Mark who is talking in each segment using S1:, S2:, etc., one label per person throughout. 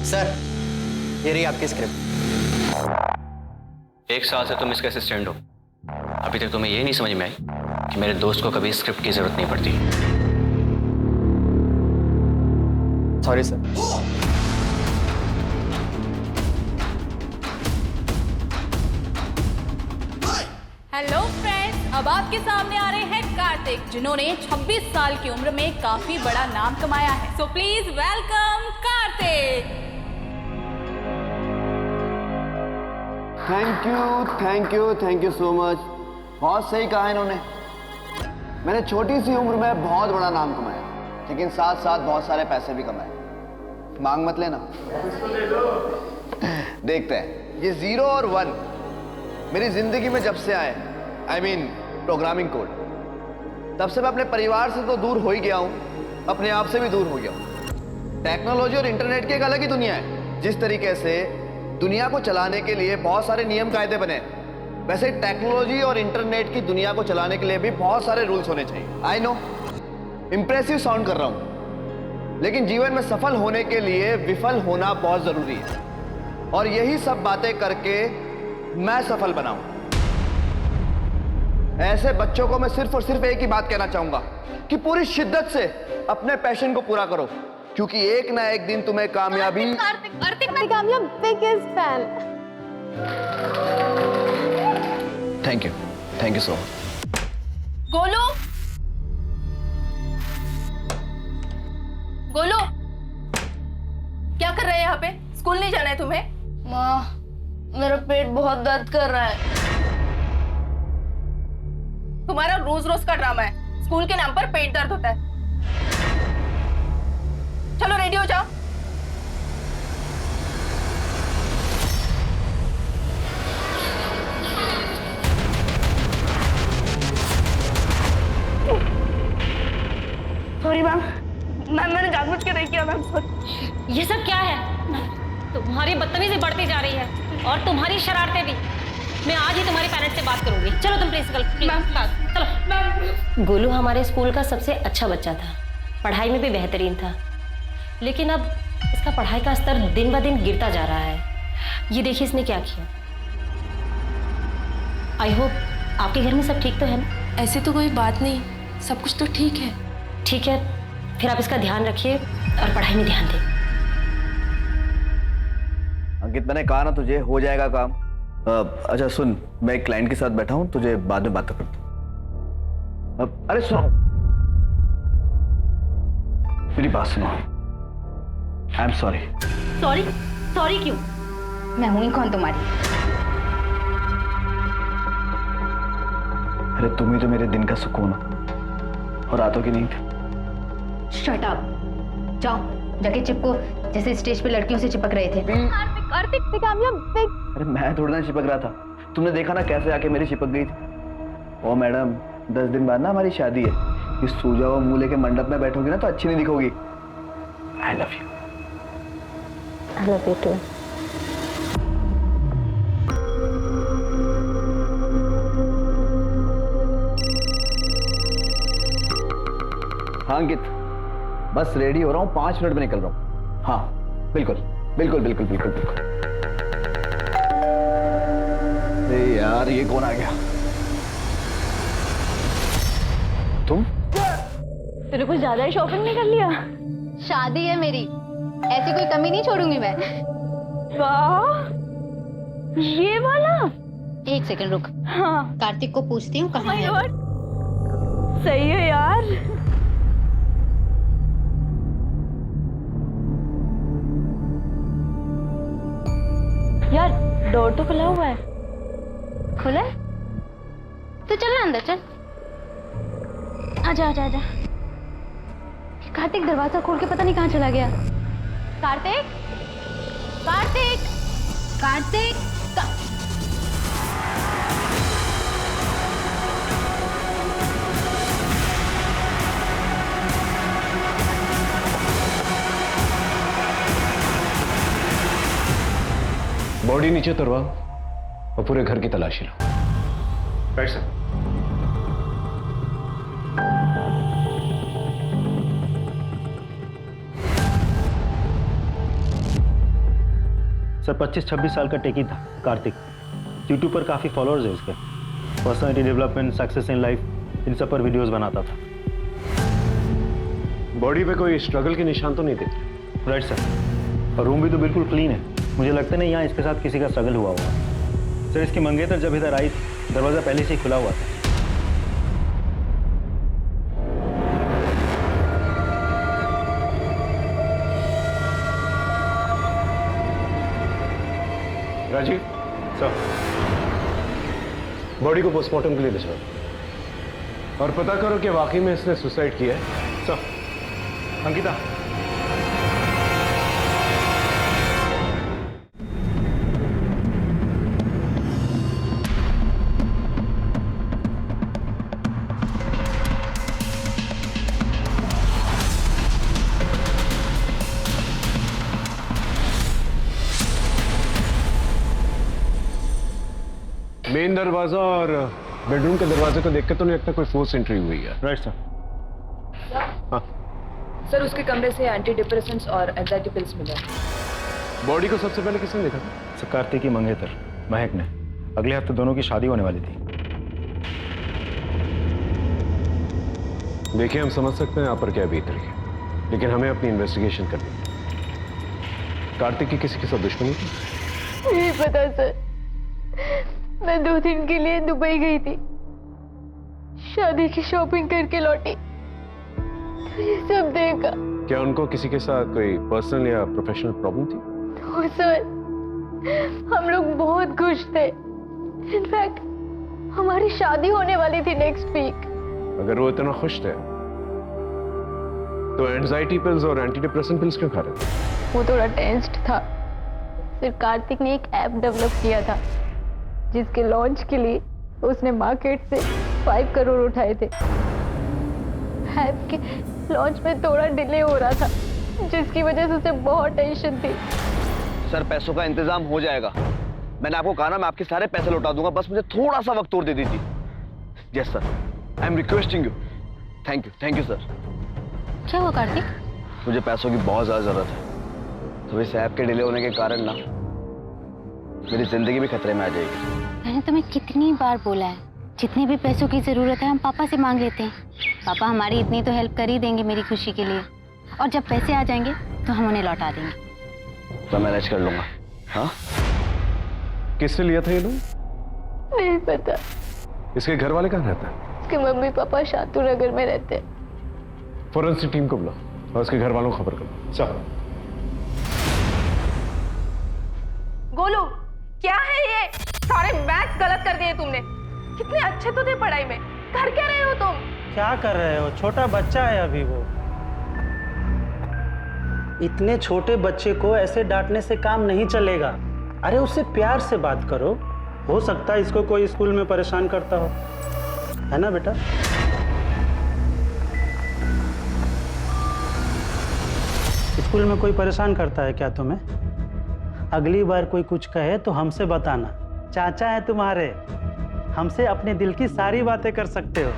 S1: Sir, ये रही आपकी स्क्रिप्ट।
S2: 1 साल से तुम इसके असिस्टेंट हो। अभी तक तुम्हें ये नहीं समझ में आई कि मेरे दोस्त को कभी स्क्रिप्ट की जरूरत नहीं पड़ती।
S1: Sorry sir.
S3: हेलो फ्रेंड्स, अब आपके सामने आ रहे हैं कार्तिक, जिन्होंने 26 साल की उम्र में काफी बड़ा नाम कमाया है। So please welcome Kartik.
S4: Thank you so much. बहुत सही कहा इन्होंने। मैंने छोटी सी उम्र में बहुत बड़ा नाम कमाया, लेकिन साथ साथ बहुत सारे पैसे भी कमाए। मांग मत लेना। देखते हैं। ये 0 और 1 मेरी जिंदगी में जब से आए, I mean प्रोग्रामिंग कोड, तब से मैं अपने परिवार से तो दूर हो ही गया हूं, अपने आप से भी दूर हो गया हूं। टेक्नोलॉजी और इंटरनेट की एक अलग ही दुनिया है। जिस तरीके से दुनिया को चलाने के लिए बहुत सारे नियम कायदे बने, वैसे टेक्नोलॉजी और इंटरनेट की दुनिया को चलाने के लिए भी बहुत सारे रूल्स होने चाहिए। आई नो इंप्रेसिव साउंड कर रहा हूं, लेकिन जीवन में सफल होने के लिए विफल होना बहुत जरूरी है, और यही सब बातें करके मैं सफल बनाऊं। ऐसे बच्चों को मैं सिर्फ और सिर्फ एक ही बात कहना चाहूंगा कि पूरी शिद्दत से अपने पैशन को पूरा करो, क्योंकि एक ना एक दिन तुम्हें कामयाबी।
S5: कार्तिक मैं biggest fan.
S4: Thank you so much.
S3: Golu, Golu, क्या कर रहे हैं यहाँ पे? स्कूल नहीं जाना है तुम्हें?
S5: माँ, मेरा पेट बहुत दर्द कर रहा है।
S3: तुम्हारा रोज रोज का ड्रामा है। स्कूल के नाम पर पेट दर्द होता है। चलो रेडी हो जाओ।
S5: सॉरी मैम, मैंने जानबूझ के नहीं किया मैम, सॉरी।
S6: ये सब क्या है? तुम्हारी बदतमीजी बढ़ती जा रही है और तुम्हारी शरारतें भी। मैं आज ही तुम्हारे पेरेंट्स से बात करूंगी। चलो तुम प्रिंसिपल चलो। गोलू हमारे स्कूल का सबसे अच्छा बच्चा था, पढ़ाई में भी बेहतरीन था, लेकिन अब इसका पढ़ाई का स्तर दिन ब दिन गिरता जा रहा है। ये देखिए इसने क्या किया। आई होप आपके घर में सब ठीक तो है ना?
S7: ऐसे तो कोई बात नहीं, सब कुछ तो ठीक है।
S6: ठीक है, फिर आप इसका ध्यान रखिए और पढ़ाई में ध्यान दें।
S4: अंकित, मैंने कहा ना तुझे हो जाएगा काम। अच्छा सुन, मैं एक क्लाइंट के साथ बैठा हूं, तुझे बाद में बात करता हूं। अरे सुनो, मेरी बात सुनो। I am sorry.
S6: सॉरी क्यों?
S5: मैं हुई कौन तुम्हारी?
S4: अरे तुम ही तो मेरे दिन का सुकून हो और रातों की नींद।
S5: Shut up. जाओ जाके चिपको, जैसे स्टेज पे लड़कियों से चिपक रहे थे। कार्तिक
S4: अरे मैं थोड़ा ना चिपक रहा था, तुमने देखा ना कैसे आके मेरी चिपक गई थी। ओ मैडम, 10 दिन बाद ना हमारी शादी है। इस सूजा हुआ मुंह लेके मंडप में बैठोगी ना तो अच्छी नहीं दिखोगी। I love you.
S5: I love you too.
S4: हाँ अंकित, बस रेडी हो रहा हूँ, 5 मिनट में निकल रहा हूँ। हाँ बिल्कुल। अरे यार, ये कौन आ गया? तुम?
S5: तेरे कुछ ज्यादा ही शॉपिंग नहीं कर लिया? शादी है मेरी, ऐसी कोई कमी नहीं छोड़ूंगी मैं। वाह, ये वाला। 1 सेकंड रुक। हाँ, कार्तिक को पूछती हूँ कहाँ है। सही है यार। यार डोर तो खुला हुआ है। खुला है तो चल ना अंदर, चल। आजा। कार्तिक दरवाजा खोल के पता नहीं कहाँ चला गया। कार्तिक।
S8: बॉडी नीचे उतरवा और पूरे घर की तलाशी लो। Right sir.
S9: सर 25-26 साल का टेकी था कार्तिक। यूट्यूब पर काफ़ी फॉलोअर्स है उसके। Personality development, success in life, इन सब पर वीडियोस बनाता था।
S8: बॉडी पे कोई स्ट्रगल के निशान तो नहीं दिख?
S9: Right sir. और रूम भी तो बिल्कुल क्लीन है। मुझे लगता नहीं यहाँ इसके साथ किसी का स्ट्रगल हुआ होगा। सर इसकी मंगेतर जब इधर आई दरवाज़ा पहले से ही खुला हुआ था।
S8: राजीव
S9: सर
S8: बॉडी को पोस्टमार्टम के लिए ले जाओ और पता करो कि वाकई में इसने सुसाइड किया है।
S9: सर अंकिता
S8: मेन दरवाजा और बेडरूम के दरवाजे को देखकर तो नहीं लगता कोई फोर्स एंट्री हुई है।
S9: Right sir.
S8: हाँ
S7: सर उसके कमरे से एंटी डिप्रेसेंट्स और एंजाइटी पिल्स मिले।
S8: बॉडी को सबसे पहले किसने देखा था?
S9: सर कार्तिक की मंगेतर महक ने। अगले हफ्ते दोनों की शादी होने वाली थी।
S8: देखिए हम समझ सकते हैं आप पर क्या बीत रही है, लेकिन हमें अपनी इन्वेस्टिगेशन करनी है। कार्तिक की किसी के साथ दुश्मनी थी?
S5: नहीं पता सर। मैं 2 दिन के लिए दुबई गई थी, शादी की शॉपिंग करके लौटी तो ये सब देखा।
S8: क्या उनको किसी के साथ कोई पर्सनल या प्रोफेशनल प्रॉब्लम थी?
S5: तो सर हम लोग बहुत खुश थे। इनफैक्ट हमारी शादी होने वाली थी नेक्स्ट वीक।
S8: अगर वो इतना खुश थे तो एंजाइटी पिल्स और एंटी डिप्रेसेंट पिल्स क्यों खा रहे थे?
S5: वो थोड़ा टेंस्ड था। फिर कार्तिक ने एक ऐप डेवलप किया था जिसके लॉन्च के लिए उसने मार्केट से 5 करोड़ उठाए थे। ऐप के लॉन्च में थोड़ा डिले हो रहा था जिसकी वजह से उसे बहुत टेंशन थी।
S4: सर पैसों का इंतजाम हो जाएगा। मैंने आपको कहा ना मैं आपके सारे पैसे लौटा दूंगा, बस मुझे थोड़ा सा वक्त और दे दीजिए। Yes sir, I am requesting you. Thank you sir.
S5: क्या हुआ कार्तिक?
S4: मुझे पैसों की बहुत ज्यादा जरूरत है, तो इस ऐप के डिले होने के कारण ना मेरी जिंदगी भी खतरे में आ जाएगी।
S5: मैंने तुम्हें कितनी बार बोला है, जितनी भी पैसों की जरूरत है हम पापा से मांग लेते हैं। पापा हमारी इतनी तो हेल्प कर ही देंगे मेरी खुशी के लिए, और जब पैसे आ जाएंगे तो हम उन्हें लौटा देंगे।
S4: तो मैनेज कर लूंगा। हाँ
S8: किससे लिया था ये लोन?
S5: नहीं पता।
S8: इसके घर वाले कहाँ रहते हैं?
S5: उसके मम्मी पापा शातू नगर में रहते हैं।
S8: फॉरेंसिक टीम को बुलाओ और उसके घर वालों को खबर करो। चलो।
S7: गोलू क्या है ये? सारे मैथ्स गलत कर दिए तुमने। कितने अच्छे तो थे पढ़ाई में, कर क्या रहे हो तुम?
S10: क्या कर रहे हो? छोटा बच्चा है अभी वो। इतने छोटे बच्चे को ऐसे डांटने से काम नहीं चलेगा। अरे उससे प्यार से बात करो। हो सकता है इसको कोई स्कूल में परेशान करता हो, है ना बेटा? स्कूल में कोई परेशान करता है क्या तुम्हें? अगली बार कोई कुछ कहे तो हमसे बताना। चाचा है तुम्हारे, हमसे अपने दिल की सारी बातें कर सकते हो।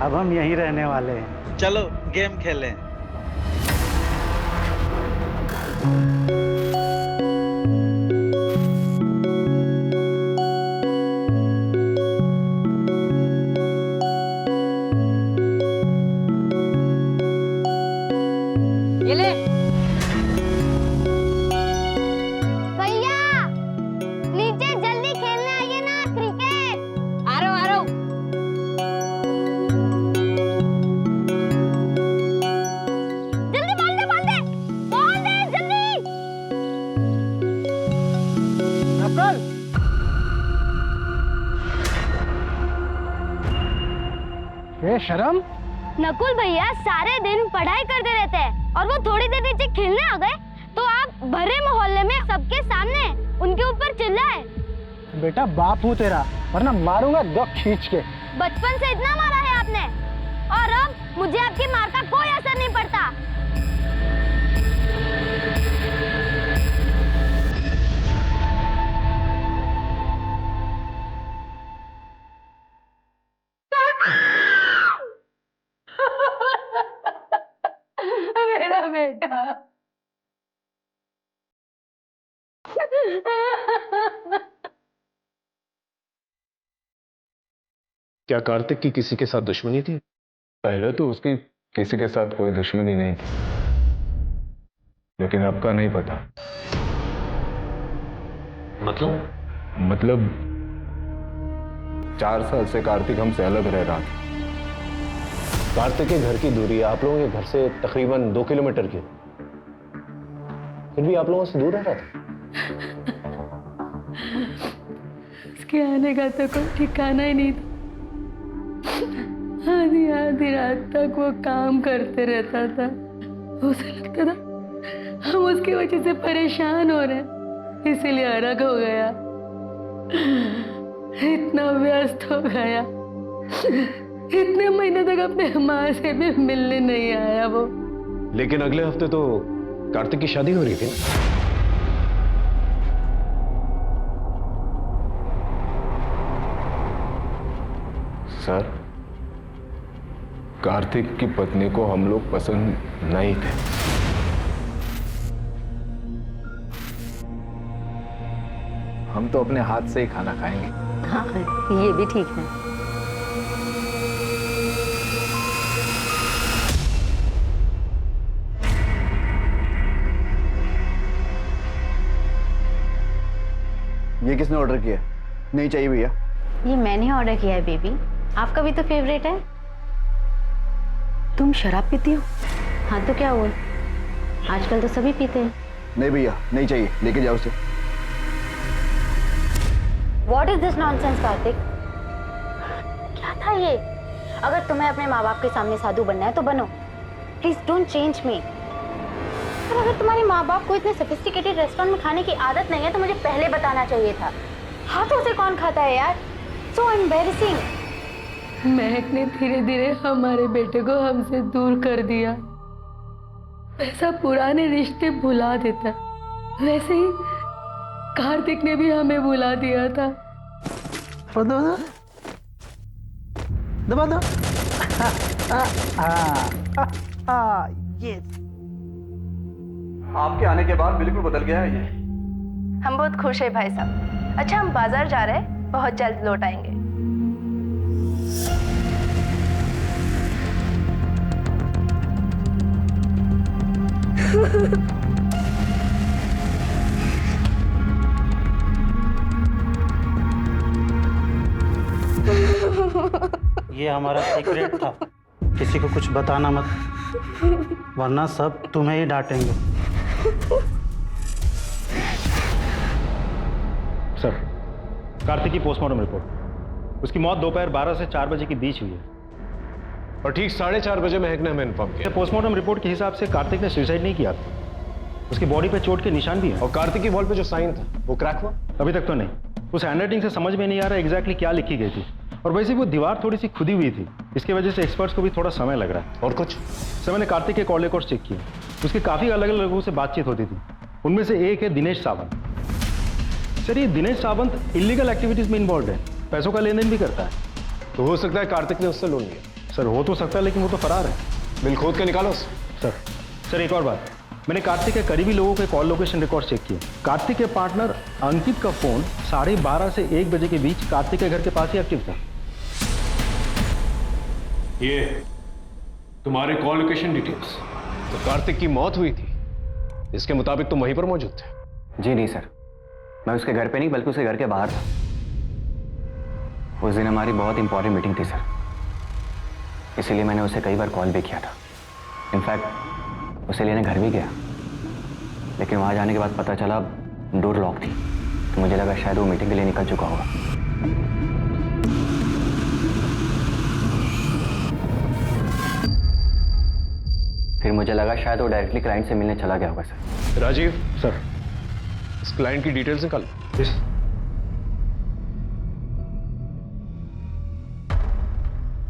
S10: अब हम यहीं रहने वाले हैं। चलो गेम खेलें।
S6: ये ले।
S5: भैया नीचे जल्दी खेलने आइए ना, क्रिकेट।
S6: आ रहा हूँ।
S5: जल्दी बॉल दे जल्दी।
S10: नकुल, ये शर्म।
S5: नकुल भैया सारे दिन पढ़ाई करते रहते हैं और वो थोड़ी देर नीचे खेलने आ गए तो आप भरे मोहल्ले में सबके सामने उनके ऊपर चिल्लाए।
S10: बेटा बाप हूँ तेरा, वरना मारूंगा दो खींच के।
S5: बचपन से इतना मारा है आपने और अब मुझे आपकी मार का कोई असर नहीं पड़ता।
S7: मेरा बेटा
S8: क्या कार्तिक की किसी के साथ दुश्मनी थी?
S11: पहले तो उसकी किसी के साथ कोई दुश्मनी नहीं थी, लेकिन आपका नहीं पता। मतलब 4 साल से कार्तिक हमसे अलग रह रहा था।
S8: कार्तिक के घर की दूरी आप लोगों के घर से तकरीबन 2 किलोमीटर की, फिर भी आप लोगों से दूर रह रहा था।
S12: उसके आने का तो कोई ठिकाना ही नहीं था। आधी आधी रात तक वो काम करते रहता था। उसे लगता था हम उसकी वजह से परेशान हो रहे हैं, इसीलिए अलग हो गया। इतना व्यस्त हो गया, इतने महीने तक अपने माँ से भी मिलने नहीं आया वो।
S8: लेकिन अगले हफ्ते तो कार्तिक की शादी हो रही थी ना?
S11: सर, कार्तिक की पत्नी को हम लोग पसंद नहीं थे। हम तो अपने हाथ से ही खाना खाएंगे।
S6: हाँ, ये भी ठीक है।
S4: ये किसने ऑर्डर किया? नहीं चाहिए भैया।
S5: ये मैंने ऑर्डर किया है बेबी, आपका भी तो फेवरेट है। तुम शराब पीती हो? हाँ तो क्या हुआ, आजकल तो सभी पीते हैं।
S4: नहीं भैया, नहीं चाहिए, लेके जाओ उसे।
S5: What is this nonsense, Kartik? क्या था ये? अगर तुम्हें अपने माँ बाप के सामने साधु बनना है तो बनो, प्लीज डोंट चेंज मी। पर अगर तुम्हारे माँ बाप को इतने सोफिस्टिकेटेड रेस्टोरेंट में खाने की आदत नहीं है तो मुझे पहले बताना चाहिए था। हाथों से कौन खाता है यार? So embarrassing.
S12: महक ने धीरे धीरे हमारे बेटे को हमसे दूर कर दिया। ऐसा पुराने रिश्ते भुला देता, वैसे ही कार्तिक ने भी हमें भुला दिया था।
S10: दबा दो। यस।
S1: आपके आने के बाद बिल्कुल बदल गया है ये।
S7: हम बहुत खुश हैं भाई साहब। अच्छा, हम बाजार जा रहे हैं, बहुत जल्द लौट आएंगे।
S10: ये हमारा सीक्रेट था, किसी को कुछ बताना मत, वरना सब तुम्हें ही डांटेंगे।
S9: सर, कार्तिक की पोस्टमार्टम रिपोर्ट। उसकी मौत दोपहर 12 से 4 बजे के बीच हुई है।
S8: और ठीक 4:30 बजे महक ने हमें इन्फॉर्म किया।
S9: पोस्टमार्टम रिपोर्ट के हिसाब से कार्तिक ने सुसाइड नहीं किया था। उसकी बॉडी पे चोट के निशान भी हैं।
S8: और कार्तिक की वॉल पे जो साइन था वो क्रैक हुआ?
S9: अभी तक तो नहीं। उस हैंडराइटिंग से समझ में नहीं आ रहा एग्जैक्टली क्या लिखी गई थी, और वैसे वो दीवार थोड़ी सी खुदी हुई थी, इसकी वजह से एक्सपर्ट्स को भी थोड़ा समय लग रहा है।
S8: और कुछ?
S9: सर, मैंने कार्तिक के कॉल रिकॉर्ड्स चेक किए, उसके काफी अलग अलग लोगों से बातचीत होती थी। उनमें से एक है दिनेश सावंत। सर, ये दिनेश सावंत इलीगल एक्टिविटीज में इन्वॉल्व है, पैसों का लेन देन भी करता है।
S8: तो हो सकता है कार्तिक ने उससे लोन लिया।
S9: सर, हो तो सकता है, लेकिन वो तो फरार है।
S8: बिल खोद के निकालो
S9: सर, एक और बात, मैंने कार्तिक के करीबी लोगों के कॉल लोकेशन रिकॉर्ड चेक किए। कार्तिक के पार्टनर अंकित का फोन 12:30 से 1 बजे के बीच कार्तिक के घर के पास ही एक्टिव था।
S8: ये तुम्हारे कॉल लोकेशन डिटेल्स? तो कार्तिक की मौत हुई थी, इसके मुताबिक तुम वहीं पर मौजूद थे?
S2: जी नहीं सर, मैं उसके घर पे नहीं बल्कि उसके घर के बाहर था। उस दिन हमारी बहुत इंपॉर्टेंट मीटिंग थी सर, इसीलिए मैंने उसे कई बार कॉल भी किया था। इनफैक्ट उसे लेने घर भी गया, लेकिन वहां जाने के बाद पता चला डोर लॉक थी, तो मुझे लगा शायद वो मीटिंग के लिए निकल चुका होगा। फिर मुझे लगा शायद वो डायरेक्टली क्लाइंट से मिलने चला गया होगा सर।
S8: राजीव
S9: सर,
S8: इस क्लाइंट की डिटेल्स निकाल।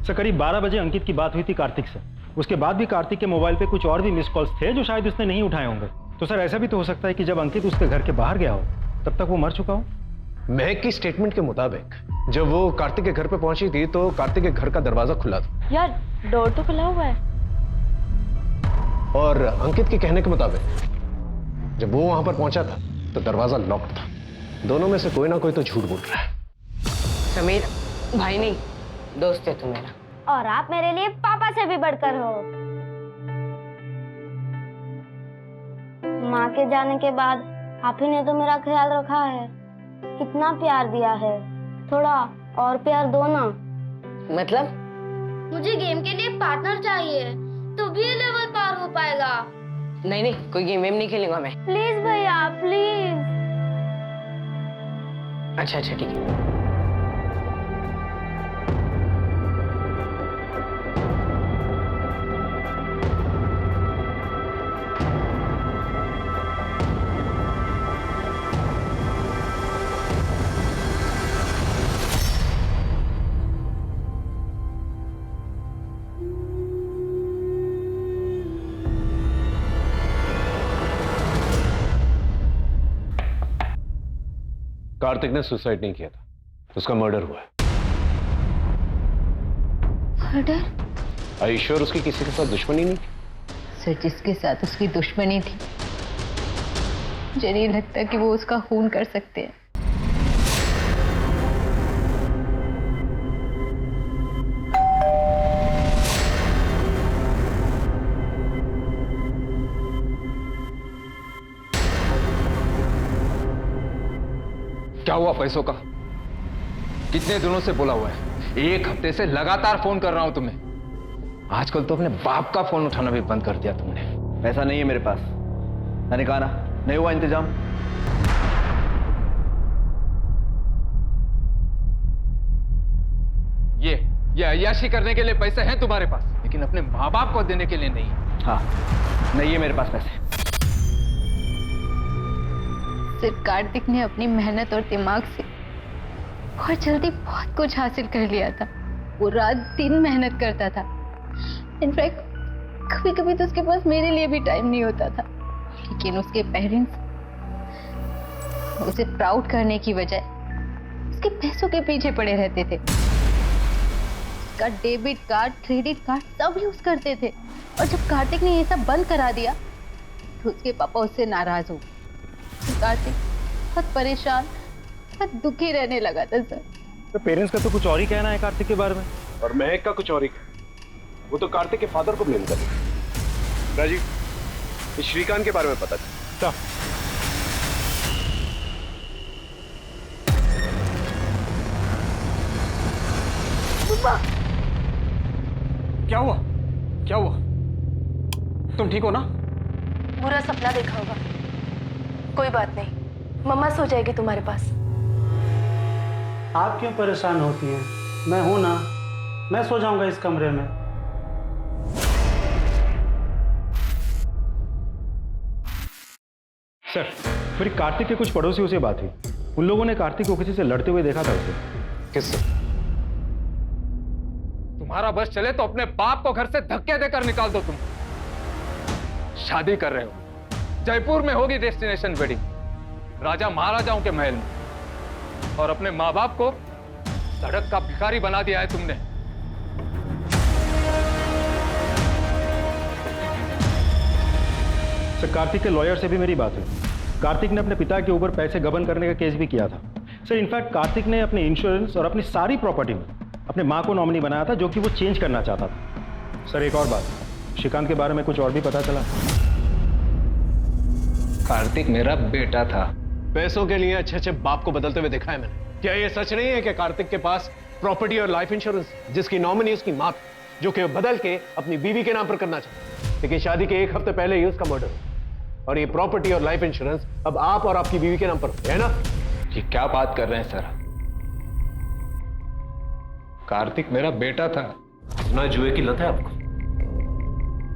S9: सर, करीब 12 बजे अंकित की बात हुई थी कार्तिक से। उसके बाद भी कार्तिक के मोबाइल पे कुछ और भी मिस कॉल्स थे जो शायद उसने नहीं उठाए होंगे। तो सर, ऐसा भी तो हो सकता है कि जब अंकित उसके घर के बाहर गया हो तब तक वो मर चुका हो।
S8: महक की स्टेटमेंट के मुताबिक जब वो कार्तिक के घर पे पहुंची थी तो कार्तिक के घर का दरवाजा खुला था।
S5: यार, डोर तो खुला हुआ है।
S8: और अंकित के कहने के मुताबिक जब वो वहां पर पहुंचा था तो दरवाजा लॉक्ड था। दोनों में से कोई ना कोई तो झूठ बोल रहा है।
S13: समीर भाई नहीं, दोस्त है तू मेरा।
S5: और आप मेरे लिए पापा से भी बढ़कर हो। माँ के जाने के बाद आप ही ने तो मेरा ख्याल रखा है, कितना प्यार दिया है। थोड़ा और प्यार दो ना।
S13: मतलब?
S5: मुझे गेम के लिए पार्टनर चाहिए, तो भी ये लेवल पार हो पाएगा।
S13: नहीं नहीं, कोई गेम वेम नहीं खेलूंगा मैं।
S5: प्लीज भैया प्लीज।
S13: अच्छा अच्छा ठीक है।
S8: कार्तिक ने सुसाइड नहीं किया था, उसका मर्डर हुआ है।
S5: मर्डर?
S8: आर यू श्योर उसकी किसी के साथ दुश्मनी नहीं थी?
S12: सर, जिसके साथ उसकी दुश्मनी थी, मुझे नहीं लगता कि वो उसका खून कर सकते हैं।
S11: क्या हुआ पैसों का? कितने दिनों से बोला हुआ है, 1 हफ्ते से लगातार फोन कर रहा हूं तुम्हें। आजकल तो अपने बाप का फोन उठाना भी बंद कर दिया तुमने।
S4: पैसा नहीं है मेरे पास, मैंने कहा ना, नहीं हुआ इंतजाम।
S11: ये अय्याशी करने के लिए पैसे हैं तुम्हारे पास, लेकिन अपने माँ बाप को देने के लिए नहीं।
S4: हाँ, नहीं है मेरे पास पैसे।
S12: सिर्फ कार्तिक ने अपनी मेहनत और दिमाग से बहुत जल्दी बहुत कुछ हासिल कर लिया था। वो रात दिन मेहनत करता था। इनफैक्ट कभी कभी तो उसके पास मेरे लिए भी टाइम नहीं होता था, लेकिन उसके पेरेंट्स उसे प्राउड करने की बजाय उसके पैसों के पीछे पड़े रहते थे। उसका डेबिट कार्ड, क्रेडिट कार्ड सब यूज करते थे, और जब कार्तिक ने ये सब बंद करा दिया तो उसके पापा उससे नाराज हो। कार्तिक बहुत परेशान, बहुत दुखी रहने लगा था सर।
S9: तो पेरेंट्स का तो कुछ और ही कहना है कार्तिक के बारे में,
S8: और महक का कुछ और ही। वो तो कार्तिक के फादर को ब्लेम कर रहे हैं। राजीव, इस श्रीकांत के बारे में पता चला।
S1: क्या हुआ? क्या हुआ? तुम ठीक हो ना?
S7: बुरा सपना देखा होगा। कोई बात नहीं, मम्मा सो जाएगी तुम्हारे पास।
S10: आप क्यों परेशान होती हैं? मैं हूं ना, मैं सो जाऊंगा इस कमरे में।
S9: सर, मेरी कार्तिक के कुछ पड़ोसियों से बात हुई। उन लोगों ने कार्तिक को किसी से लड़ते हुए देखा था उसे।
S8: किससे?
S11: तुम्हारा बस चले तो अपने बाप को घर से धक्के देकर निकाल दो। तुम शादी कर रहे हो, जयपुर में होगी डेस्टिनेशन वेडिंग, राजा महाराजाओं के महल में, और अपने माँ बाप को सड़क का भिखारी बना दिया है तुमने।
S9: सर, कार्तिक के लॉयर से भी मेरी बात हुई। कार्तिक ने अपने पिता के ऊपर पैसे गबन करने का केस भी किया था। सर, इनफैक्ट कार्तिक ने अपने इंश्योरेंस और अपनी सारी प्रॉपर्टी में अपने माँ को नॉमिनी बनाया था, जो कि वो चेंज करना चाहता था। सर, एक और बात, श्रीकांत के बारे में कुछ और भी पता चला?
S11: कार्तिक मेरा बेटा था।
S8: पैसों के लिए अच्छे अच्छे बाप को बदलते हुए देखा है मैंने। क्या ये सच नहीं है कि कार्तिक के पास प्रॉपर्टी और लाइफ इंश्योरेंस, जिसकी नॉमिनी उसकी मां, जो कि बदल के अपनी बीवी के नाम पर करना चाहता, लेकिन शादी के 1 हफ्ते पहले ही उसका मर्डर हुआ, और ये प्रॉपर्टी और लाइफ इंश्योरेंस अब आप और आपकी बीवी के नाम पर है ना?
S11: ये क्या बात कर रहे हैं सर? कार्तिक मेरा बेटा था।
S8: ना जुए की लत है आपको,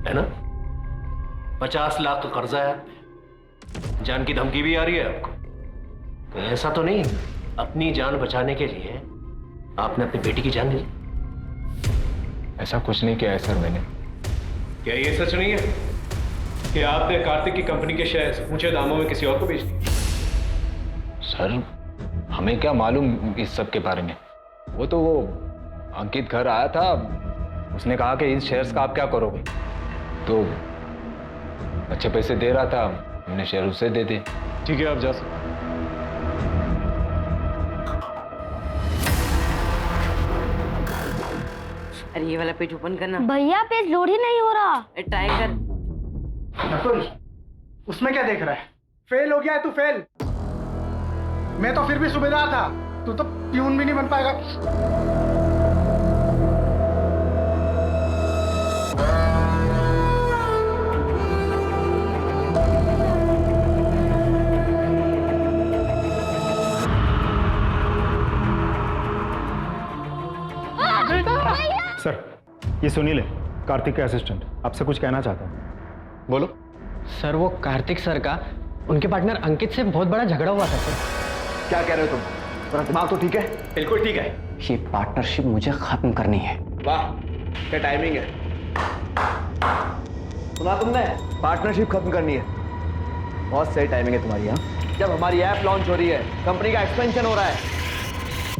S8: है ना? 50 लाख का कर्जा है, जान की धमकी भी आ रही है आपको। तो ऐसा तो नहीं अपनी जान बचाने के लिए आपने अपनी बेटी की जान ली?
S11: ऐसा कुछ नहीं किया है सर मैंने।
S8: क्या ये सच नहीं है कि आपने कार्तिक की कंपनी के शेयर ऊंचे दामों में किसी और को बेच दिए?
S11: सर, हमें क्या मालूम इस सब के बारे में। वो तो अंकित घर आया था, उसने कहा कि इन शेयर्स का आप क्या करोगे, तो अच्छे पैसे दे रहा था, अपने शेयर उसे दे दे।
S8: ठीक है, आप जा सकते।
S13: अरे ये वाला पेज ओपन करना।
S5: भैया पेज लोड ही नहीं हो रहा।
S13: ट्राई कर।
S1: नकुल, उसमें क्या देख रहा है? फेल हो गया है तू, फेल। मैं तो फिर भी सूबेदार था, तू तो प्यून भी नहीं बन पाएगा।
S9: सर, ये सुनील है, कार्तिक के असिस्टेंट, आपसे कुछ कहना चाहता हूँ।
S8: बोलो।
S2: सर, वो कार्तिक सर का उनके पार्टनर अंकित से बहुत बड़ा झगड़ा हुआ था सर।
S4: क्या कह रहे हो तुम? तुम्हारा दिमाग तो ठीक है?
S8: बिल्कुल ठीक है।
S2: ये पार्टनरशिप मुझे खत्म करनी है।
S4: वाह, क्या टाइमिंग है। सुना तुमने? पार्टनरशिप खत्म करनी है। बहुत सही टाइमिंग है तुम्हारी। यहाँ जब हमारी ऐप लॉन्च हो रही है, कंपनी का एक्सपेंशन हो रहा है,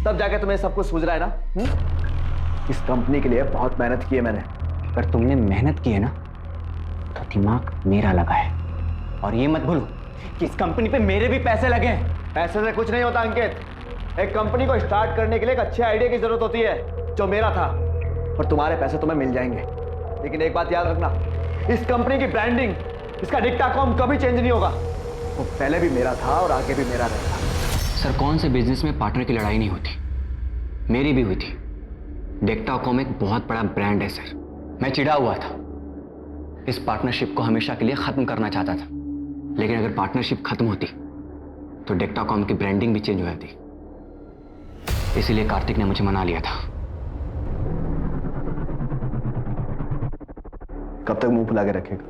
S4: तब जाके तुम्हें सब कुछ सूझ रहा है ना? इस कंपनी के लिए बहुत मेहनत की है मैंने।
S2: अगर तुमने मेहनत की है ना, तो दिमाग मेरा लगा है। और ये मत भूलो कि इस कंपनी पे मेरे भी पैसे लगे हैं।
S4: पैसे से कुछ नहीं होता अंकित। एक कंपनी को स्टार्ट करने के लिए एक अच्छे आइडिया की जरूरत होती है, जो मेरा था। और तुम्हारे पैसे तुम्हें मिल जाएंगे, लेकिन एक बात याद रखना, इस कंपनी की ब्रांडिंग, इसका डिक्टाकॉम कभी चेंज नहीं होगा। वो पहले भी मेरा था और आगे भी मेरा रहेगा।
S2: सर, कौन से बिजनेस में पार्टनर की लड़ाई नहीं होती? मेरी भी हुई थी। डिक्टाकॉम एक बहुत बड़ा ब्रांड है सर। मैं चिढ़ा हुआ था, इस पार्टनरशिप को हमेशा के लिए खत्म करना चाहता था। लेकिन अगर पार्टनरशिप खत्म होती तो डिक्टाकॉम की ब्रांडिंग भी चेंज हो जाती। इसीलिए कार्तिक ने मुझे मना लिया था।
S4: कब तक मुंह फुला के रखेगा?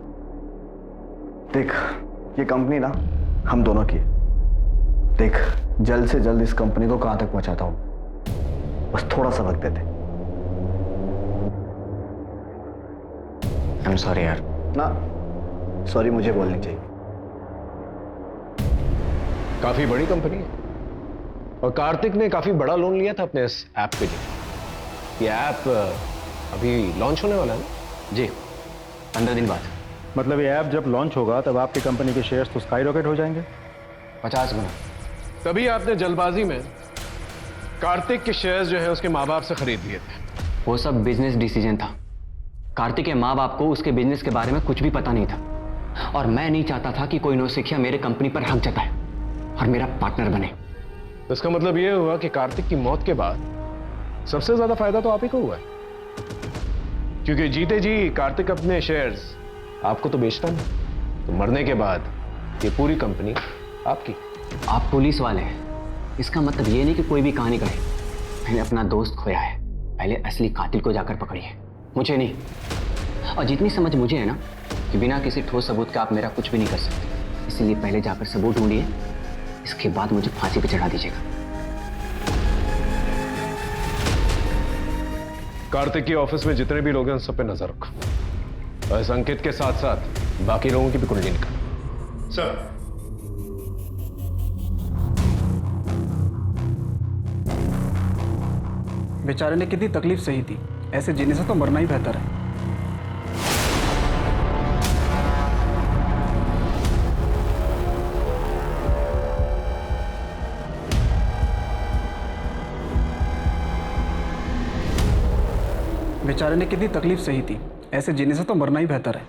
S4: देख, ये कंपनी ना हम दोनों की है। देख, जल्द से जल्द इस कंपनी को कहां तक पहुंचाता हूं, बस थोड़ा सा वक्त देते।
S2: आई एम सॉरी यार।
S4: ना, सॉरी मुझे बोलनी चाहिए।
S8: काफी बड़ी कंपनी है और कार्तिक ने काफी बड़ा लोन लिया था अपने इस ऐप के लिए। ये ऐप अभी लॉन्च होने वाला है ना?
S2: जी, 15 दिन बाद।
S9: मतलब ये ऐप जब लॉन्च होगा तब आपकी कंपनी के शेयर्स तो स्काई रॉकेट हो जाएंगे
S2: 50 गुना।
S8: तभी आपने जल्दबाजी में कार्तिक के शेयर्स जो है उसके माँ बाप से खरीद लिए थे।
S2: वो सब बिजनेस डिसीजन था। कार्तिक के माँ बाप को उसके बिजनेस के बारे में कुछ भी पता नहीं था, और मैं नहीं चाहता था कि कोई नौसिखिया मेरे कंपनी पर हक जताए और मेरा पार्टनर बने।
S8: तो इसका मतलब ये हुआ कि कार्तिक की मौत के बाद सबसे ज्यादा फायदा तो आप ही को हुआ है, क्योंकि जीते जी कार्तिक अपने शेयर्स आपको तो बेचता नहीं, तो मरने के बाद ये पूरी कंपनी आपकी।
S2: आप पुलिस वाले हैं, इसका मतलब ये नहीं कि कोई भी कहानी कहे। मैंने अपना दोस्त खोया है, पहले असली कातिल को जाकर पकड़िए, मुझे नहीं। और जितनी समझ मुझे है ना कि बिना किसी ठोस सबूत के आप मेरा कुछ भी नहीं कर सकते, इसीलिए पहले जाकर सबूत ढूंढिए, इसके बाद मुझे फांसी पे चढ़ा दीजिएगा।
S8: कार्तिक के ऑफिस में जितने भी लोग हैं उन सब पे नजर रखो, और इस अंकित के साथ साथ बाकी लोगों की भी कुंडली निकालो।
S9: सर,
S1: बेचारे ने कितनी तकलीफ सही थी, ऐसे जीने से तो मरना ही बेहतर है। बेचारे ने कितनी तकलीफ सही थी, ऐसे जीने से तो मरना ही बेहतर है।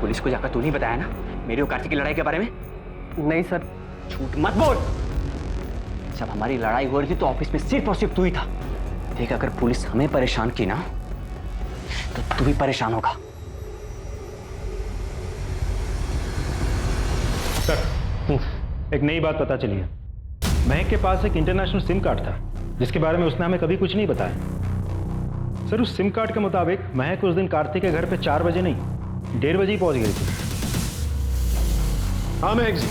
S2: पुलिस को जाकर तू नहीं बताया ना मेरी और कार्तिक की लड़ाई के बारे में?
S13: नहीं सर।
S2: झूठ मत बोल। जब हमारी लड़ाई हो रही थी तो ऑफिस में सिर्फ और सिर्फ तू ही था। देख, अगर पुलिस हमें परेशान की ना तो तू भी परेशान होगा।
S9: सर, एक नई बात पता चली है। महक के पास एक इंटरनेशनल सिम कार्ड था जिसके बारे में उसने हमें कभी कुछ नहीं बताया। सर, उस सिम कार्ड के मुताबिक महक उस दिन कार्तिक के घर पे 4 बजे नहीं 1:30 बजे ही पहुंच गई थी।
S8: हाँ महक जी,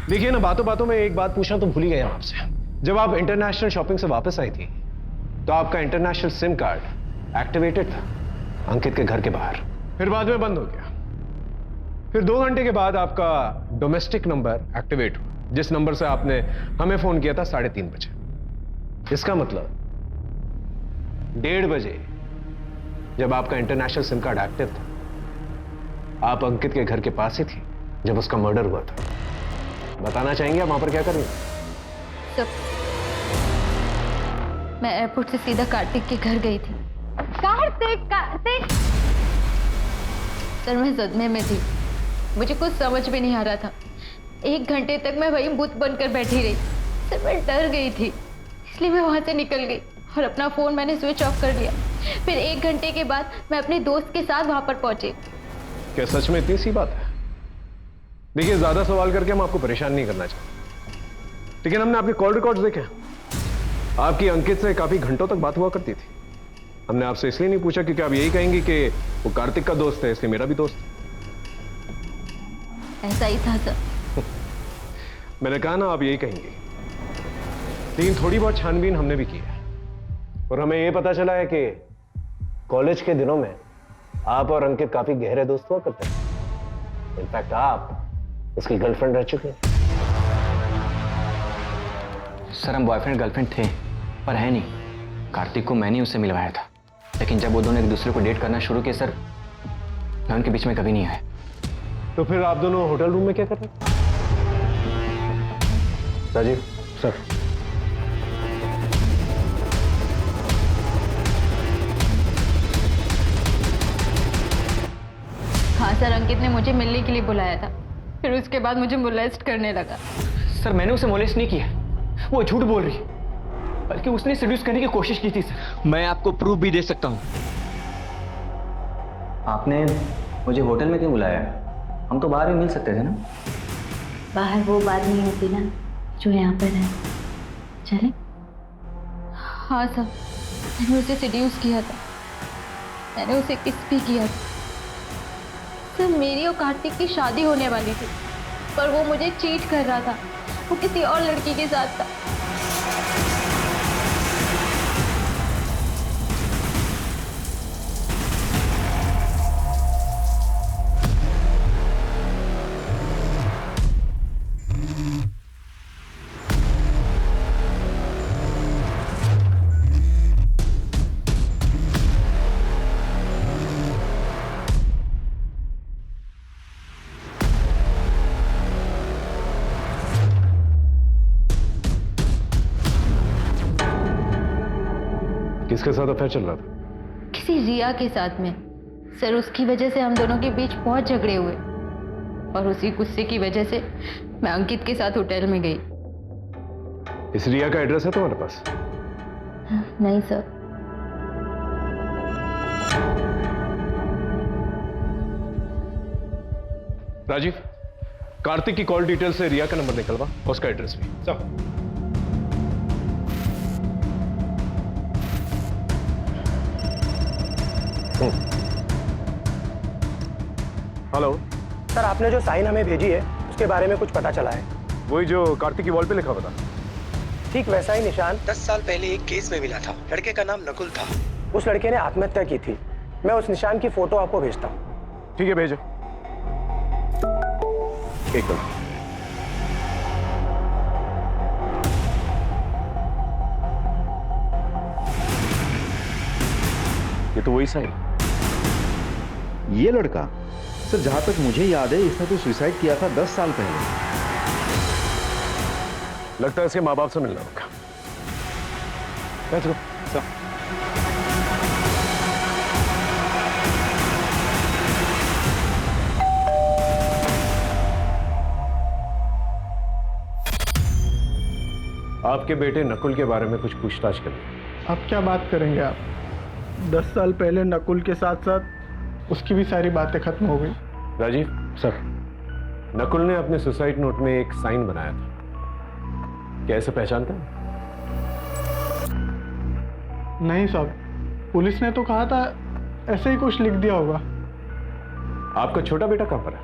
S8: देखिए ना, बातों बातों में एक बात पूछना तो भूल ही गया आपसे। जब आप इंटरनेशनल शॉपिंग से वापस आई थी तो आपका इंटरनेशनल सिम कार्ड एक्टिवेटेड था अंकित के घर के बाहर, फिर बाद में बंद हो गया। फिर 2 घंटे के बाद आपका डोमेस्टिक नंबर एक्टिवेट हुआ। जिस नंबर से आपने हमें फोन किया था 3:30 बजे। इसका मतलब 1:30 बजे जब आपका इंटरनेशनल सिम कार्ड एक्टिव था, आप अंकित के घर के पास ही थी जब उसका मर्डर हुआ था। बताना चाहेंगे आप वहां पर क्या कर रही हैं?
S5: सब मैं एयरपोर्ट से सीधा कार्तिक के घर गई थी। कार्तिक सर, मैं सदमे में थी। मुझे कुछ समझ में नहीं आ रहा था। 1 घंटे तक मैं वहीं भूत बनकर बैठी रही। सर, मैं डर गई थी, इसलिए मैं वहां से निकल गई और अपना फोन मैंने स्विच ऑफ कर दिया। फिर 1 घंटे के बाद मैं अपने दोस्त के साथ वहां पर पहुंची।
S8: क्या सच में इतनी सी बात है? देखिए, ज्यादा सवाल करके हम आपको परेशान नहीं करना चाहते, लेकिन हमने आपके कॉल रिकॉर्ड्स देखे। आपकी अंकित से काफी घंटों तक बात हुआ करती थी। हमने आपसे इसलिए नहीं पूछा क्योंकि आप यही कहेंगी कि वो कार्तिक का दोस्त है, इसलिए मेरा भी दोस्त है।
S5: ऐसा ही था सर।
S8: मैंने कहा ना, आप यही कहेंगी। लेकिन थोड़ी बहुत छानबीन हमने भी की है और हमें यह पता चला है कि कॉलेज के दिनों में आप और अंकित काफी गहरे दोस्त हुआ करते हैं। इनफैक्ट आप उसकी गर्लफ्रेंड रह चुकी हैं।
S2: सर, हम बॉयफ्रेंड गर्लफ्रेंड थे, पर है नहीं। कार्तिक को मैंने उससे मिलवाया था, लेकिन जब वो दोनों एक दूसरे को डेट करना शुरू किए सर, मैं उनके बीच में कभी नहीं आया।
S8: तो फिर आप दोनों होटल रूम में क्या कर रहे हैं? राजीव सर,
S5: हाँ सर, अंकित ने मुझे मिलने के लिए बुलाया था। फिर उसके बाद मुझे मोलेस्ट करने लगा।
S2: सर, मैंने उसे मोलेस्ट नहीं किया, वो झूठ बोल रही है, बल्कि उसने सेड्यूस करने की कोशिश की थी सर।
S14: मैं आपको प्रूफ भी दे सकता हूं।
S2: आपने मुझे होटल में क्यों बुलाया? हम तो बाहर भी मिल सकते थे ना।
S5: बाहर वो बात नहीं होती ना जो यहाँ पर है। चले? हाँ सर, मैंने उसे सेड्यूस किया था, मैंने उसे किस भी किया था। सर, मेरी और कार्तिक की शादी होने वाली थी, पर वो मुझे चीट कर रहा था। वो किसी और लड़की के साथ था।
S8: किसके साथ अफेयर चल रहा था?
S5: किसी रिया के साथ में। सर, उसकी वजह से हम दोनों के बीच बहुत झगड़े हुए और उसी गुस्से की वजह से मैं अंकित के साथ होटल में गई।
S8: इस रिया का एड्रेस है तुम्हारे पास?
S5: नहीं सर।
S8: राजीव, कार्तिक की कॉल डिटेल से रिया का नंबर निकलवा, उसका एड्रेस भी। चलो। हेलो
S15: सर, आपने जो साइन हमें भेजी है उसके बारे में कुछ पता चला है?
S8: वही जो कार्तिक की वॉल पे लिखा हुआ था।
S15: ठीक वैसा ही निशान
S16: 10 साल पहले एक केस में मिला था। लड़के का नाम नकुल था।
S15: उस लड़के ने आत्महत्या की थी। मैं उस निशान की फोटो आपको भेजता हूँ।
S8: ठीक है, भेजो। एक मिनट।
S17: ये तो वही साइन। ये लड़का सर, जहां तक मुझे याद है इसने तो सुसाइड किया था 10 साल पहले।
S8: लगता है इसके माँ बाप से मिलना होगा। Let's go. आपके बेटे नकुल के बारे में कुछ पूछताछ करें।
S1: अब क्या बात करेंगे आप? 10 साल पहले नकुल के साथ साथ उसकी भी सारी बातें खत्म हो गई।
S8: राजीव सर, नकुल ने अपने सुसाइड नोट में एक साइन बनाया था, क्या इसे पहचानते हैं?
S1: नहीं साहब, पुलिस ने तो कहा था ऐसे ही कुछ लिख दिया होगा।
S8: आपका छोटा बेटा कहां पर है?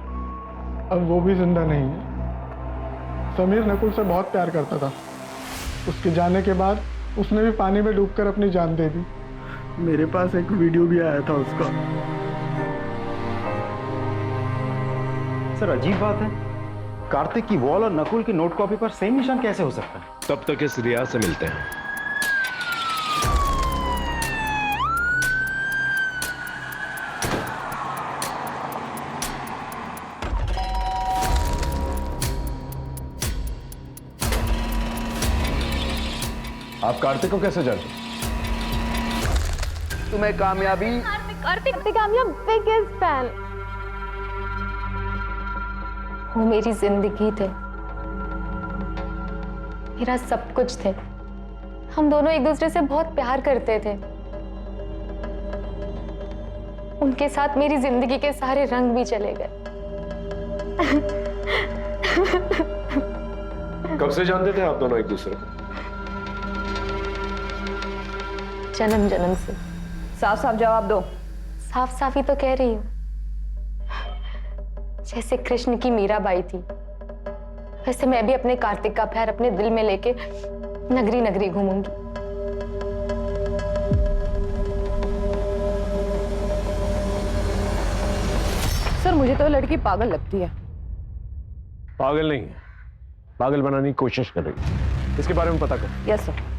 S1: अब वो भी जिंदा नहीं है। समीर नकुल से बहुत प्यार करता था। उसके जाने के बाद उसने भी पानी में डूबकर अपनी जान दे दी। मेरे पास एक वीडियो भी आया था उसका।
S9: सर, अजीब बात है, कार्तिक की वॉल और नकुल की नोट कॉपी पर सेम निशान कैसे हो सकता है?
S8: तब तक इस रिया से मिलते हैं। आप कार्तिक को कैसे जानते?
S4: तुम्हें कामयाबी
S7: कार्तिक कामयाब बिगेस्ट फैन।
S5: वो मेरी जिंदगी थे, मेरा सब कुछ थे। हम दोनों एक दूसरे से बहुत प्यार करते थे। उनके साथ मेरी जिंदगी के सारे रंग भी चले गए।
S8: कब से जानते थे आप दोनों एक दूसरे को?
S5: जन्म जन्म से।
S13: साफ साफ जवाब दो।
S5: साफ साफ ही तो कह रही हूँ। जैसे कृष्ण की मीराबाई थी, वैसे मैं भी अपने कार्तिक का प्यार अपने दिल में लेके नगरी नगरी घूमूंगी।
S13: सर मुझे तो लड़की पागल लगती है।
S8: पागल नहीं है, पागल बनाने की कोशिश कर रही है। इसके बारे में पता कर।
S13: Yes sir.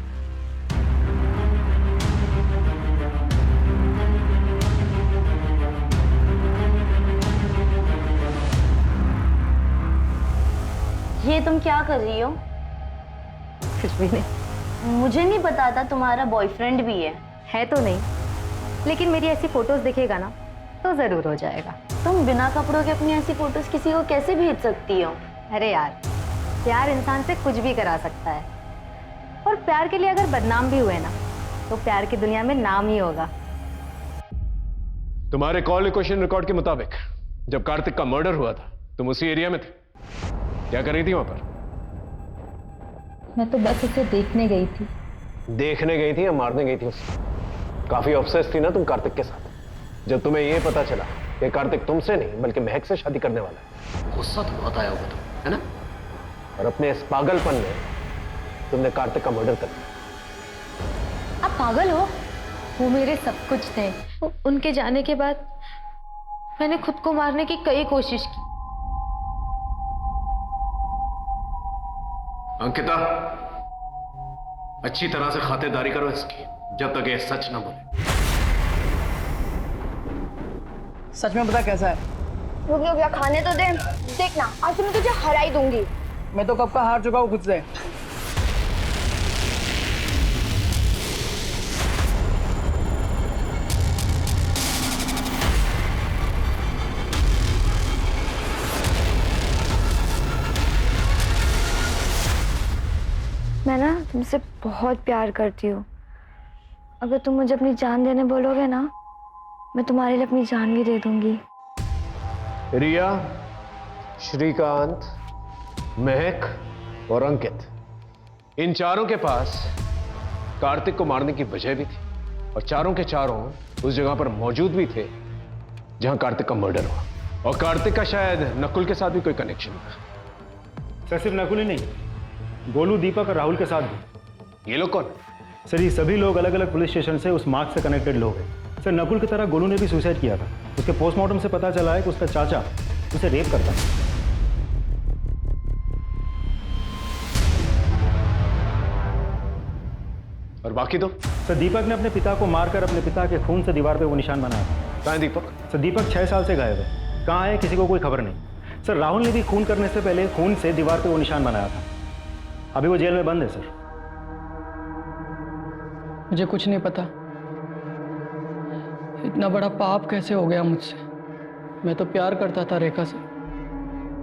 S18: ये तुम क्या कर रही हो?
S5: कुछ भी नहीं।
S18: मुझे नहीं पता था तुम्हारा बॉयफ्रेंड भी है
S5: तो नहीं, लेकिन मेरी ऐसी फोटोज दिखेगा ना तो जरूर हो जाएगा।
S18: तुम बिना कपड़ों के अपनी ऐसी फोटोज किसी को कैसे भेज सकती हो?
S5: अरे यार, प्यार इंसान से कुछ भी करा सकता है, और प्यार के लिए अगर बदनाम भी हुए ना तो प्यार की दुनिया में नाम ही होगा।
S8: तुम्हारे कॉल क्वेश्चन रिकॉर्ड के मुताबिक जब कार्तिक का मर्डर हुआ था तुम उसी एरिया में थे। क्या कर रही थी वहां पर?
S5: मैं तो बस उसे देखने गई थी।
S8: देखने गई थी या मारने गई थी उसे? काफी ऑब्सेस थी ना तुम कार्तिक के साथ। जब तुम्हें यह पता चला कि कार्तिक तुमसे नहीं बल्कि महक से शादी करने वाला है, गुस्सा तो बहुत आया होगा तुम्हें, है ना? और अपने इस पागलपन में तुमने कार्तिक का मर्डर कर दिया।
S5: आप पागल हो? वो मेरे सब कुछ थे। उनके जाने के बाद मैंने खुद को मारने की कई कोशिश की।
S8: अंकिता, अच्छी तरह से खातिरदारी करो इसकी, जब तक ये सच ना बोले।
S13: सच में बता कैसा है?
S7: रुक रुक, खाने तो दे। देखना आज मैं तुझे हरा ही दूंगी।
S13: मैं तो कब का हार चुका हूँ खुद से।
S5: मैं ना तुमसे बहुत प्यार करती हूँ। अगर तुम मुझे अपनी जान देने बोलोगे ना, मैं तुम्हारे लिए अपनी जान भी दे दूंगी।
S8: रिया, श्रीकांत, महक और अंकित, इन चारों के पास कार्तिक को मारने की वजह भी थी, और चारों के चारों उस जगह पर मौजूद भी थे जहां कार्तिक का मर्डर हुआ। और कार्तिक का शायद नकुल के साथ भी कोई कनेक्शन था।
S9: सर सिर्फ नकुल ही नहीं, गोलू, दीपक और राहुल के साथ भी।
S8: ये लोग कौन?
S9: सर ये सभी लोग अलग अलग पुलिस स्टेशन से उस मार्च से कनेक्टेड लोग हैं। सर नकुल की तरह गोलू ने भी सुसाइड किया था। उसके पोस्टमार्टम से पता चला है कि उसका चाचा उसे रेप करता है।
S8: और बाकी दो?
S9: सर दीपक ने अपने पिता को मारकर अपने पिता के खून से दीवार पे वो निशान बनाया था।
S8: कहाँ है दीपक?
S9: सर दीपक 6 साल से गायब है। कहाँ है किसी को कोई खबर नहीं। सर राहुल ने भी खून करने से पहले खून से दीवार पे वो निशान बनाया था। अभी वो जेल में बंद है सर।
S12: मुझे कुछ नहीं पता, इतना बड़ा पाप कैसे हो गया मुझसे। मैं तो प्यार करता था रेखा से।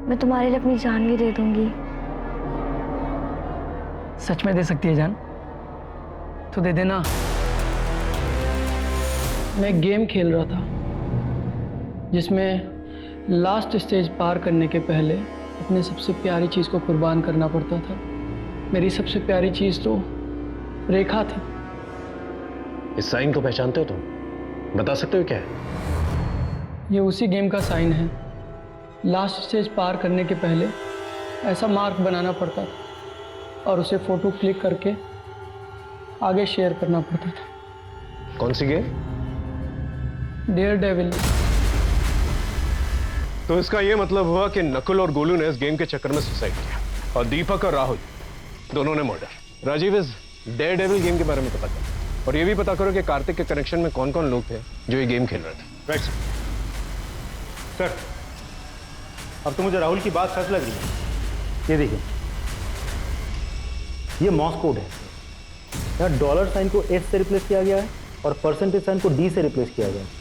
S5: मैं तुम्हारे लिए अपनी जान भी दे दूंगी।
S12: सच में दे सकती है जान? तो दे देना। मैं एक गेम खेल रहा था जिसमें लास्ट स्टेज पार करने के पहले अपने सबसे प्यारी चीज़ को कुर्बान करना पड़ता था। मेरी सबसे प्यारी चीज़ तो रेखा थी।
S8: इस साइन को पहचानते हो तुम? बता सकते हो क्या है?
S12: ये उसी गेम का साइन है। लास्ट स्टेज पार करने के पहले ऐसा मार्क बनाना पड़ता था और उसे फोटो क्लिक करके आगे शेयर करना पड़ता था।
S8: कौन सी गेम?
S12: Dare devil.
S8: तो इसका यह मतलब हुआ कि नकुल और गोलू ने इस गेम के चक्कर में सुसाइड किया और दीपक और राहुल दोनों ने मर्डर। राजीव, इस डेयरडेविल गेम के बारे में पता करो और ये भी पता करो कि कार्तिक के कनेक्शन में कौन कौन लोग थे जो ये गेम खेल रहे थे।
S9: Right sir. अब तो मुझे राहुल की बात सच लग रही है। ये देखिए, ये मॉर्स कोड है। यहाँ डॉलर साइन को एस से रिप्लेस किया गया है और परसेंटेज साइन को डी से रिप्लेस किया गया है।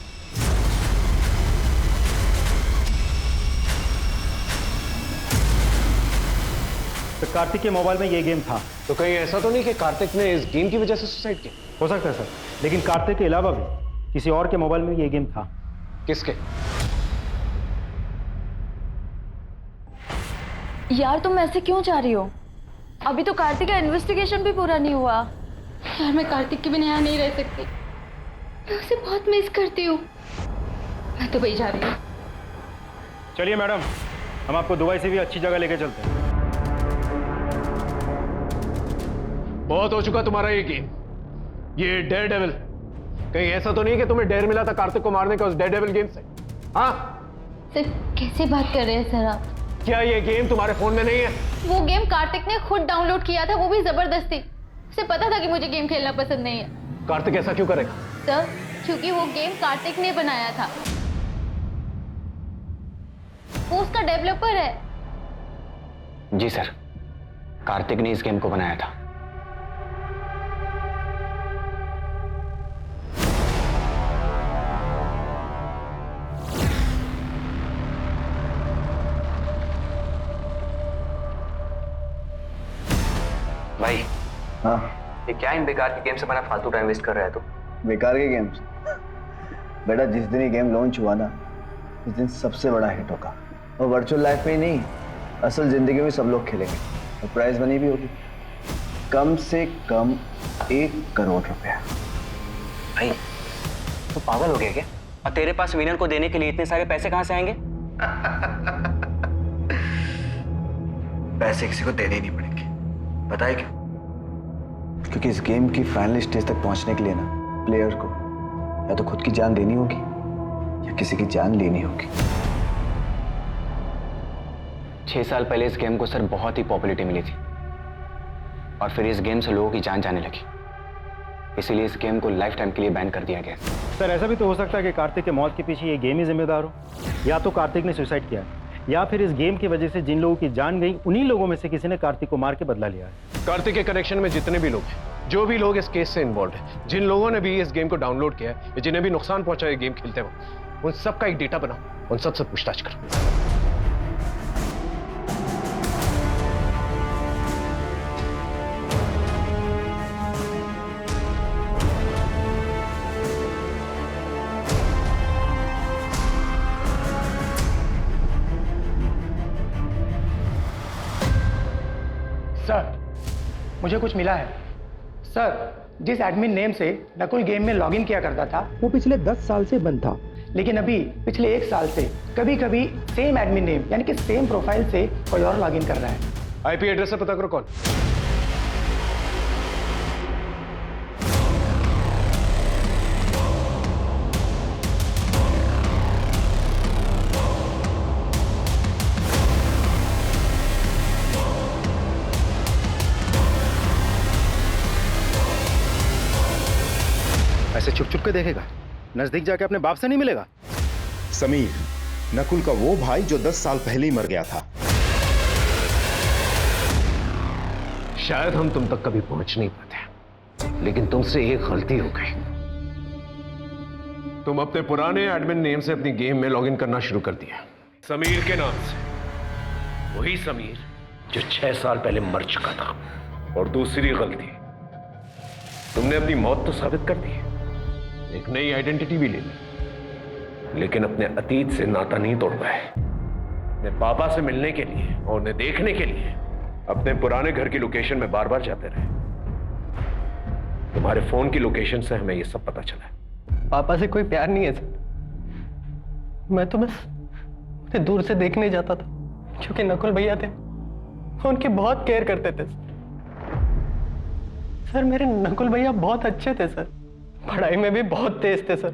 S9: तो कार्तिक के मोबाइल में ये गेम था।
S8: तो कहीं ऐसा तो नहीं कि कार्तिक ने इस गेम की वजह से सुसाइड किया?
S9: हो सकता है सर, लेकिन कार्तिक के अलावा भी किसी और के मोबाइल में ये गेम था।
S8: किसके?
S18: यार तुम ऐसे क्यों चाह रही हो? अभी तो कार्तिक का इन्वेस्टिगेशन भी पूरा नहीं हुआ।
S5: यार मैं कार्तिक के बिना यहाँ नहीं रह सकती, मैं उसे बहुत मिस करती हूँ। मैं तो वही जा रही हूँ।
S9: चलिए मैडम, हम आपको दुबई से भी अच्छी जगह लेके चलते हैं।
S8: बहुत हो चुका तुम्हारा ये गेम, ये डेयरडेविल। कहीं ऐसा तो नहीं कि तुम्हें डेयर मिला था कार्तिक को मारने का उस डेयरडेविल गेम से? हाँ
S5: सर कैसे बात कर रहे हैं सर आप?
S8: क्या ये गेम तुम्हारे फोन में नहीं है?
S5: वो गेम कार्तिक ने खुद डाउनलोड किया था, वो भी जबरदस्ती। उसे पता था कि मुझे गेम खेलना पसंद नहीं है।
S8: कार्तिक ऐसा क्यों करेगा?
S5: सर क्योंकि वो गेम कार्तिक ने बनाया था, वो उसका डेवलपर है।
S2: जी सर, कार्तिक ने इस गेम को बनाया था। भाई,
S4: हाँ
S2: ये क्या इन बेकार की गेम से बना फालतू टाइम वेस्ट कर रहा है तू?
S4: बेकार के गेम्स? बेटा जिस दिन ये गेम लॉन्च हुआ ना, उस दिन सबसे बड़ा हिट होगा। और वर्चुअल लाइफ में ही नहीं, असल जिंदगी में सब लोग खेलेंगे और प्राइज मनी भी होगी, कम से कम 1 करोड़ रुपया।
S2: भाई तू पागल हो गया क्या? और तेरे पास विनर को देने के लिए इतने सारे पैसे कहां से आएंगे?
S4: पैसे किसी को देने ही नहीं पड़ेंगे। बताए क्यों? क्योंकि इस गेम की फाइनल स्टेज तक पहुंचने के लिए ना, प्लेयर को या तो खुद की जान देनी होगी या किसी की जान लेनी होगी।
S2: 6 साल पहले इस गेम को सर बहुत ही पॉपुलैरिटी मिली थी और फिर इस गेम से लोगों की जान जाने लगी, इसीलिए इस गेम को लाइफ टाइम के लिए बैन कर दिया गया।
S9: सर ऐसा भी तो हो सकता है कि कार्तिक के मौत के पीछे ये गेम ही जिम्मेदार हो, या तो कार्तिक ने सुसाइड किया है या फिर इस गेम की वजह से जिन लोगों की जान गई उन्हीं लोगों में से किसी ने कार्तिक को मार के बदला लिया है।
S8: कार्तिक के कनेक्शन में जितने भी लोग हैं, जो भी लोग इस केस से इन्वॉल्व हैं, जिन लोगों ने भी इस गेम को डाउनलोड किया है, जिन्हें भी नुकसान पहुंचा है गेम खेलते वक्त, उन सब का एक डेटा बनाओ, उन सब से पूछताछ करो।
S15: सर मुझे कुछ मिला है। सर जिस एडमिन नेम से नकुल गेम में लॉगिन किया करता था वो पिछले 10 साल से बंद था, लेकिन अभी पिछले 1 साल से कभी कभी सेम एडमिन नेम यानी कि सेम प्रोफाइल से कोई और लॉगिन कर रहा है।
S8: आईपी एड्रेस से पता करो कौन।
S9: ऐसे छुप छुप के देखेगा, नजदीक जाके अपने बाप से नहीं मिलेगा।
S17: समीर, नकुल का वो भाई जो 10 साल पहले ही मर गया था।
S8: शायद हम तुम तक कभी पहुंच नहीं पाते, लेकिन तुमसे एक गलती हो गई। तुम अपने पुराने एडमिन नेम से अपनी गेम में लॉगिन करना शुरू कर दिया, समीर के नाम से। वही समीर जो 6 साल पहले मर चुका था। और दूसरी गलती, तुमने अपनी मौत तो साबित कर दी, एक नई आइडेंटिटी भी ले ली, लेकिन अपने अतीत से नाता नहीं तोड़ पाए। अपने पापा से मिलने के लिए और उन्हें देखने के लिए अपने पुराने घर की लोकेशन में बार बार जाते रहे। तुम्हारे फोन की लोकेशन से हमें यह सब पता चला है।
S15: पापा से कोई प्यार नहीं है सर, मैं तो बस उन्हें दूर से देखने जाता था, क्योंकि नकुल भैया थे, वो उनकी बहुत केयर करते थे। सर मेरे नकुल भैया बहुत अच्छे थे सर, पढ़ाई में भी बहुत तेज थे सर,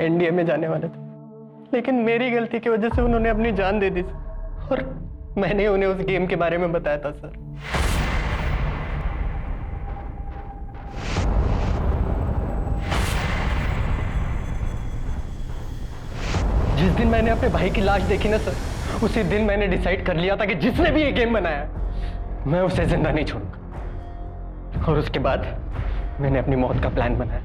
S15: एनडीए में जाने वाले थे, लेकिन मेरी गलती की वजह से उन्होंने अपनी जान दे दी सर। और मैंने उन्हें उस गेम के बारे में बताया था सर। जिस दिन मैंने अपने भाई की लाश देखी ना सर, उसी दिन मैंने डिसाइड कर लिया था कि जिसने भी ये गेम बनाया मैं उसे जिंदा नहीं छोड़ूंगा। और उसके बाद मैंने अपनी मौत का प्लान बनाया।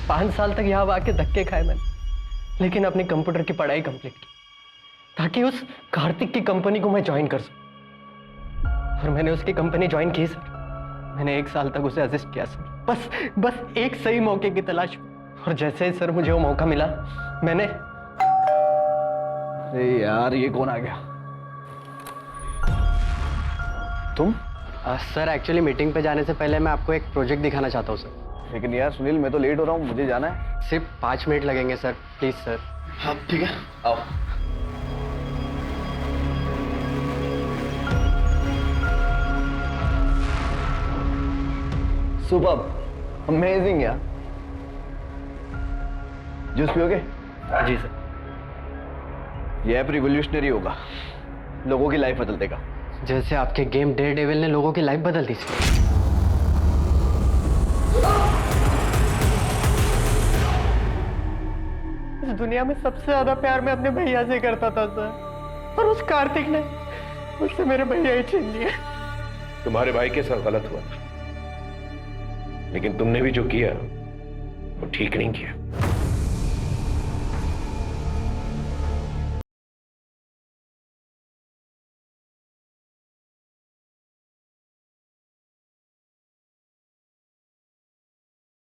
S15: पांच साल तक यहाँ आके धक्के खाए मैंने, लेकिन अपनी कंप्यूटर की पढ़ाई कंप्लीट की ताकि उस कार्तिक की कंपनी को मैं ज्वाइन कर सकूं। और मैंने उसकी कंपनी ज्वाइन की सर। मैंने 1 साल तक उसे असिस्ट किया सर, बस एक सही मौके की तलाश में। और जैसे ही सर मुझे वो मौका मिला मैंने।
S4: अरे यार ये कौन आ गया? तुम?
S15: सर एक्चुअली मीटिंग पे जाने से पहले मैं आपको एक प्रोजेक्ट दिखाना चाहता हूँ सर।
S4: लेकिन यार सुनील, मैं तो लेट हो रहा हूँ, मुझे जाना है।
S15: सिर्फ 5 मिनट लगेंगे सर, प्लीज सर।
S4: हाँ ठीक है, आओ। सुपर्ब, अमेजिंग यार। जूस पियोगे?
S15: जी सर।
S4: ये ऐप रिवोल्यूशनरी होगा, लोगों की लाइफ बदल देगा।
S15: जैसे आपके गेम डेयरडेविल ने लोगों की लाइफ बदल दी सर। इस दुनिया में सबसे ज्यादा प्यार मैं अपने भैया से करता था सर, और उस कार्तिक ने मुझसे मेरे भैया ही छीन लिए।
S8: तुम्हारे भाई के साथ गलत हुआ था, लेकिन तुमने भी जो किया वो ठीक नहीं किया।